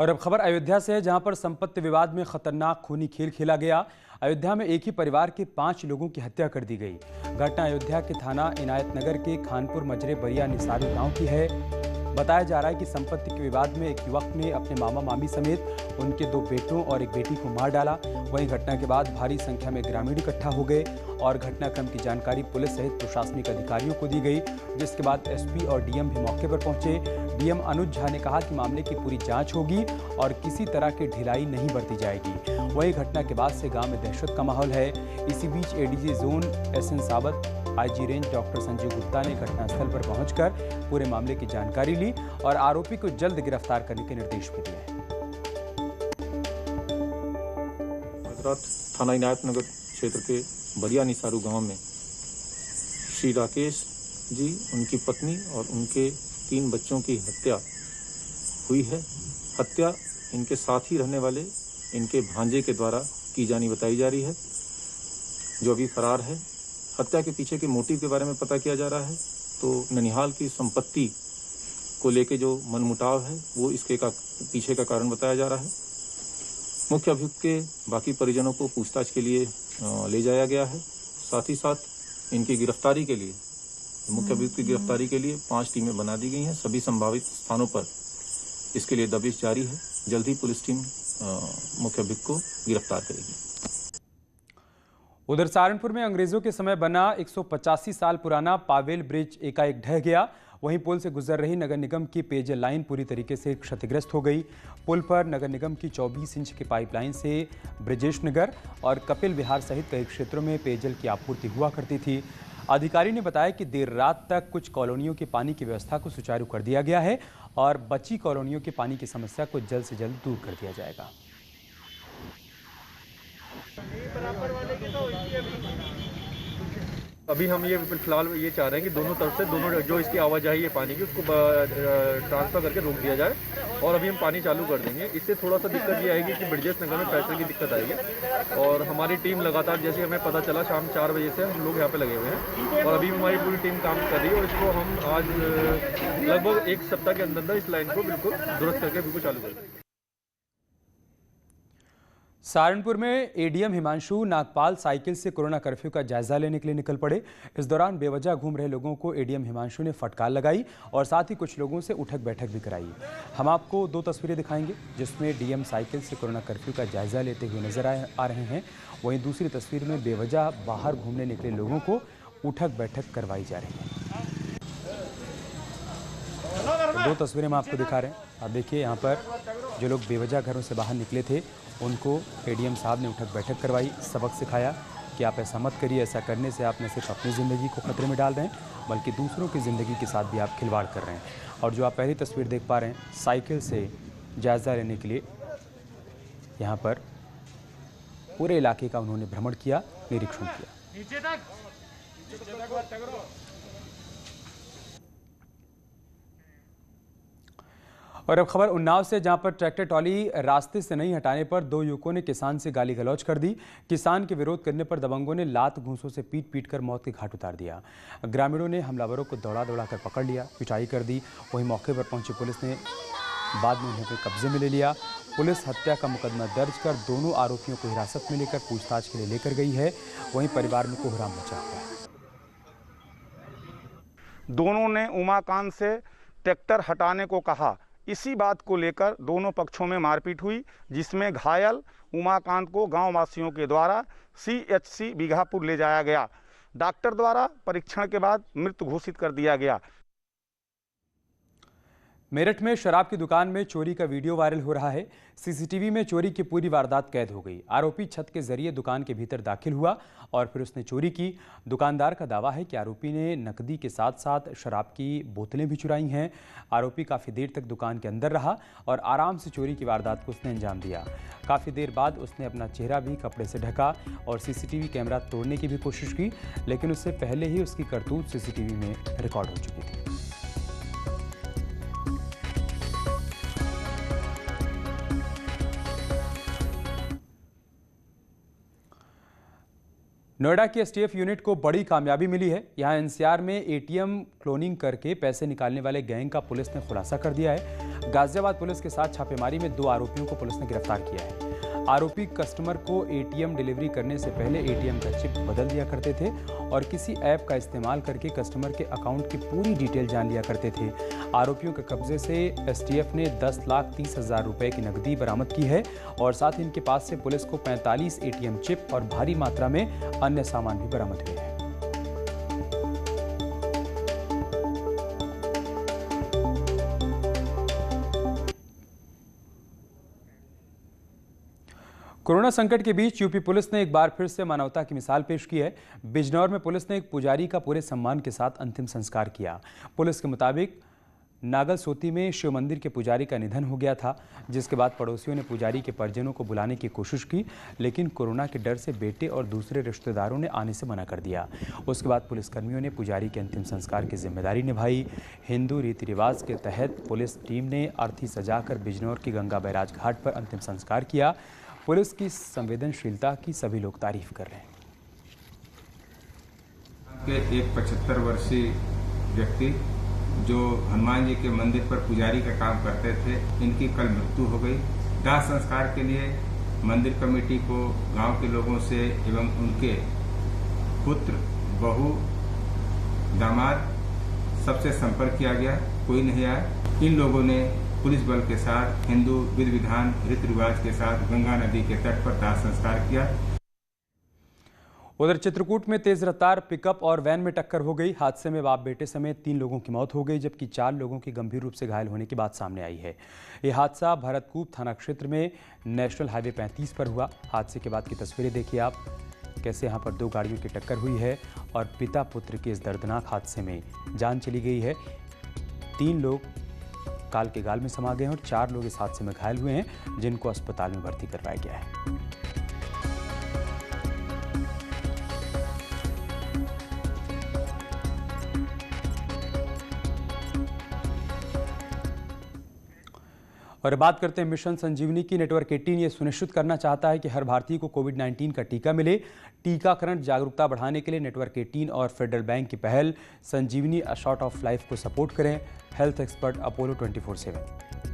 और अब खबर अयोध्या से है, जहां पर संपत्ति विवाद में खतरनाक खूनी खेल खेला गया। अयोध्या में एक ही परिवार के 5 लोगों की हत्या कर दी गई। घटना अयोध्या के थाना इनायत नगर के खानपुर मजरे बरिया निसारू गांव की है। बताया जा रहा है कि संपत्ति के विवाद में एक युवक ने अपने मामा मामी समेत उनके 2 बेटों और एक बेटी को मार डाला। वहीं घटना के बाद भारी संख्या में ग्रामीण इकट्ठा हो गए और घटनाक्रम की जानकारी पुलिस सहित प्रशासनिक अधिकारियों को दी गई, जिसके बाद एसपी और डीएम भी मौके पर पहुंचे। डीएम अनुज झा ने कहा कि मामले की पूरी जांच होगी और किसी तरह की ढिलाई नहीं बरती जाएगी। वहीं घटना के बाद से गांव में दहशत का माहौल है। इसी बीच एडीजी जोन एसएन सावत, IG range doctor Sanjeev Gupta ने घटनास्थल पर पहुंचकर पूरे मामले की जानकारी ली और आरोपी को जल्द गिरफ्तार करने के निर्देश भी दिए। थाना इनायत नगर क्षेत्र के बरिया निसारू गांव में श्री राकेश जी, उनकी पत्नी और उनके 3 बच्चों की हत्या हुई है। हत्या इनके साथ ही रहने वाले इनके भांजे के द्वारा की जानी बताई जा रही है, जो अभी फरार है। हत्या के पीछे के मोटिव के बारे में पता किया जा रहा है, तो ननिहाल की संपत्ति को लेके जो मनमुटाव है वो इसके पीछे का कारण बताया जा रहा है। मुख्य अभियुक्त के बाकी परिजनों को पूछताछ के लिए ले जाया गया है। साथ ही साथ इनकी गिरफ्तारी के लिए, मुख्य अभियुक्त की गिरफ्तारी के लिए 5 टीमें बना दी गई हैं। सभी संभावित स्थानों पर इसके लिए दबिश जारी है। जल्द ही पुलिस टीम मुख्य अभियुक्त को गिरफ्तार करेगी। उधर सहारनपुर में अंग्रेजों के समय बना 185 साल पुराना पावेल ब्रिज एकाएक ढह गया। वहीं पुल से गुजर रही नगर निगम की पेयजल लाइन पूरी तरीके से क्षतिग्रस्त हो गई। पुल पर नगर निगम की 24 इंच की पाइपलाइन से ब्रजेश नगर और कपिल विहार सहित कई क्षेत्रों में पेयजल की आपूर्ति हुआ करती थी। अधिकारी ने बताया कि देर रात तक कुछ कॉलोनियों के पानी की व्यवस्था को सुचारू कर दिया गया है और बची कॉलोनियों के पानी की समस्या को जल्द से जल्द दूर कर दिया जाएगा। अभी हम ये फिलहाल ये चाह रहे हैं कि दोनों तरफ से दोनों जो इसकी आवाजाही है पानी की उसको ट्रांसफर करके रोक दिया जाए और अभी हम पानी चालू कर देंगे। इससे थोड़ा सा दिक्कत ये आएगी कि ब्रिजेश नगर में प्रेशर की दिक्कत आएगी और हमारी टीम लगातार, जैसे हमें पता चला शाम 4 बजे से हम लोग यहाँ पे लगे हुए हैं और अभी हमारी पूरी टीम काम कर रही है और इसको हम आज लगभग 1 सप्ताह के अंदर इस लाइन को बिल्कुल दुरुस्त करके बिल्कुल चालू कर देंगे। सहारनपुर में एडीएम हिमांशु नागपाल साइकिल से कोरोना कर्फ्यू का जायजा लेने के लिए निकल पड़े। इस दौरान बेवजह घूम रहे लोगों को एडीएम हिमांशु ने फटकार लगाई और साथ ही कुछ लोगों से उठक बैठक भी कराई। हम आपको 2 तस्वीरें दिखाएंगे जिसमें डीएम साइकिल से कोरोना कर्फ्यू का जायजा लेते हुए नजर आ रहे हैं। वहीं दूसरी तस्वीर में बेवजह बाहर घूमने निकले लोगों को उठक बैठक करवाई जा रही है। 2 तस्वीरें हम आपको दिखा रहे हैं। आप देखिए, यहाँ पर जो लोग बेवजह घरों से बाहर निकले थे उनको एडीएम साहब ने उठक बैठक करवाई, सबक सिखाया कि आप ऐसा मत करिए। ऐसा करने से आप न सिर्फ अपनी ज़िंदगी को खतरे में डाल रहे हैं बल्कि दूसरों की ज़िंदगी के साथ भी आप खिलवाड़ कर रहे हैं। और जो आप पहली तस्वीर देख पा रहे हैं, साइकिल से जायज़ा लेने के लिए यहाँ पर पूरे इलाके का उन्होंने भ्रमण किया, निरीक्षण किया। और अब खबर उन्नाव से, जहां पर ट्रैक्टर ट्रॉली रास्ते से नहीं हटाने पर 2 युवकों ने किसान से गाली गलौज कर दी। किसान के विरोध करने पर दबंगों ने लात घूंसों से पीट कर मौत के घाट उतार दिया। ग्रामीणों ने हमलावरों को दौड़ा कर पकड़ लिया, पिटाई कर दी। वहीं मौके पर पहुंची पुलिस ने बाद में उन्हें कब्जे में ले लिया। पुलिस हत्या का मुकदमा दर्ज कर दोनों आरोपियों को हिरासत में लेकर पूछताछ के लिए लेकर गई है। वहीं परिवार में कोहराम मचा हुआ है। दोनों ने उमाकांत से ट्रैक्टर हटाने को कहा। इसी बात को लेकर दोनों पक्षों में मारपीट हुई, जिसमें घायल उमाकांत को गांव वासियों के द्वारा सीएचसी बीघापुर ले जाया गया। डॉक्टर द्वारा परीक्षण के बाद मृत घोषित कर दिया गया। मेरठ में शराब की दुकान में चोरी का वीडियो वायरल हो रहा है। सीसीटीवी में चोरी की पूरी वारदात कैद हो गई। आरोपी छत के जरिए दुकान के भीतर दाखिल हुआ और फिर उसने चोरी की। दुकानदार का दावा है कि आरोपी ने नकदी के साथ साथ शराब की बोतलें भी चुराई हैं। आरोपी काफ़ी देर तक दुकान के अंदर रहा और आराम से चोरी की वारदात को उसने अंजाम दिया। काफ़ी देर बाद उसने अपना चेहरा भी कपड़े से ढका और सीसीटीवी कैमरा तोड़ने की भी कोशिश की, लेकिन उससे पहले ही उसकी करतूत सीसीटीवी में रिकॉर्ड हो चुकी थी। नोएडा की एसटीएफ यूनिट को बड़ी कामयाबी मिली है। यहां एनसीआर में एटीएम क्लोनिंग करके पैसे निकालने वाले गैंग का पुलिस ने खुलासा कर दिया है। गाजियाबाद पुलिस के साथ छापेमारी में 2 आरोपियों को पुलिस ने गिरफ्तार किया है। आरोपी कस्टमर को एटीएम डिलीवरी करने से पहले एटीएम का चिप बदल दिया करते थे और किसी ऐप का इस्तेमाल करके कस्टमर के अकाउंट की पूरी डिटेल जान लिया करते थे। आरोपियों के कब्जे से एसटीएफ ने 10,30,000 रुपए की नकदी बरामद की है और साथ ही इनके पास से पुलिस को 45 एटीएम चिप और भारी मात्रा में अन्य सामान भी बरामद हुए हैं। कोरोना संकट के बीच यूपी पुलिस ने एक बार फिर से मानवता की मिसाल पेश की है। बिजनौर में पुलिस ने एक पुजारी का पूरे सम्मान के साथ अंतिम संस्कार किया। पुलिस के मुताबिक नागलसोती में शिव मंदिर के पुजारी का निधन हो गया था, जिसके बाद पड़ोसियों ने पुजारी के परिजनों को बुलाने की कोशिश की, लेकिन कोरोना के डर से बेटे और दूसरे रिश्तेदारों ने आने से मना कर दिया। उसके बाद पुलिसकर्मियों ने पुजारी के अंतिम संस्कार की जिम्मेदारी निभाई। हिंदू रीति रिवाज के तहत पुलिस टीम ने अर्थी सजाकर बिजनौर की गंगा बैराज घाट पर अंतिम संस्कार किया। पुलिस की संवेदनशीलता की सभी लोग तारीफ कर रहे हैं। एक 75 वर्षीय व्यक्ति जो हनुमान जी के मंदिर पर पुजारी का काम करते थे, इनकी कल मृत्यु हो गई। दाह संस्कार के लिए मंदिर कमेटी को गांव के लोगों से एवं उनके पुत्र, बहू, दामाद सबसे संपर्क किया गया, कोई नहीं आया। इन लोगों ने पुलिस बल के साथ हिंदू विधि विधान रीति रिवाज के साथ गंगा नदी के तट पर दाह संस्कार किया। उधर चित्रकूट में तेज रफ्तार पिकअप और वैन में टक्कर हो गई। हादसे में बाप बेटे समेत 3 लोगों की मौत हो गई, जबकि 4 लोगों की गंभीर रूप से घायल होने की बात सामने आई है। यह हादसा भरतकूप थाना क्षेत्र में नेशनल हाईवे 35 पर हुआ। हादसे के बाद की तस्वीरें देखिए आप, कैसे यहां पर 2 गाड़ियों की टक्कर हुई है और पिता पुत्र के इस दर्दनाक हादसे में जान चली गई है। 3 लोग काल के गाल में समा गए हैं और 4 लोग इस हादसे में घायल हुए हैं, जिनको अस्पताल में भर्ती करवाया गया है। और बात करते हैं मिशन संजीवनी की। नेटवर्क 18 ये सुनिश्चित करना चाहता है कि हर भारतीय को कोविड-19 का टीका मिले। टीकाकरण जागरूकता बढ़ाने के लिए नेटवर्क 18 और फेडरल बैंक की पहल संजीवनी अ शॉट ऑफ लाइफ को सपोर्ट करें। Health expert Apollo 24/7।